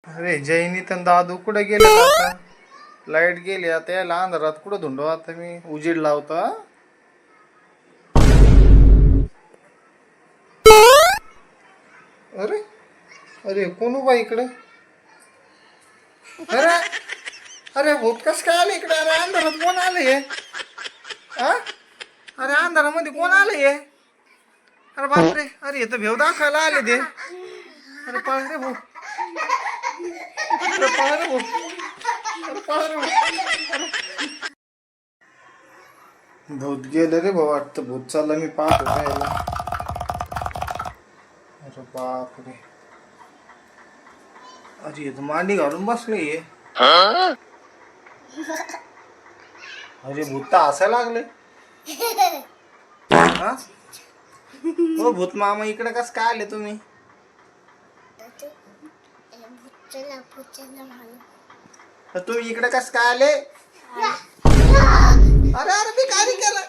अरे जैनी तर दादू कुठे गेले आता? लाईट गेली आता, याला अंधारात कुठं धुंडो आता मी उजीड लावतो हा? अरे अरे कोण उभा इकडे? अरे अरे भूत कस काय आले इकडे? अरे अंधारात कोण आले? हा? अरे अंधारामध्ये कोण आले? अरे बापरे, अरे हे तर भेव दाखवायला आले ते. अरे पळ रे भाऊ, अरे पळ रे भाऊ, अरे पळ रे भाऊ. भूत गेलं रे भाऊ, वाटतं भूत चाललं. मी पाहतो यायला. अरे बापरे, अरे हे तर मांडी घालून बसले हे. अरे भूत तर हसायला लागले. हा? हो भूत मामा, इकडे कस काय आले तुम्ही? तर तुम्ही इकडे कस काय आले? अरे अरे मी काय केलं?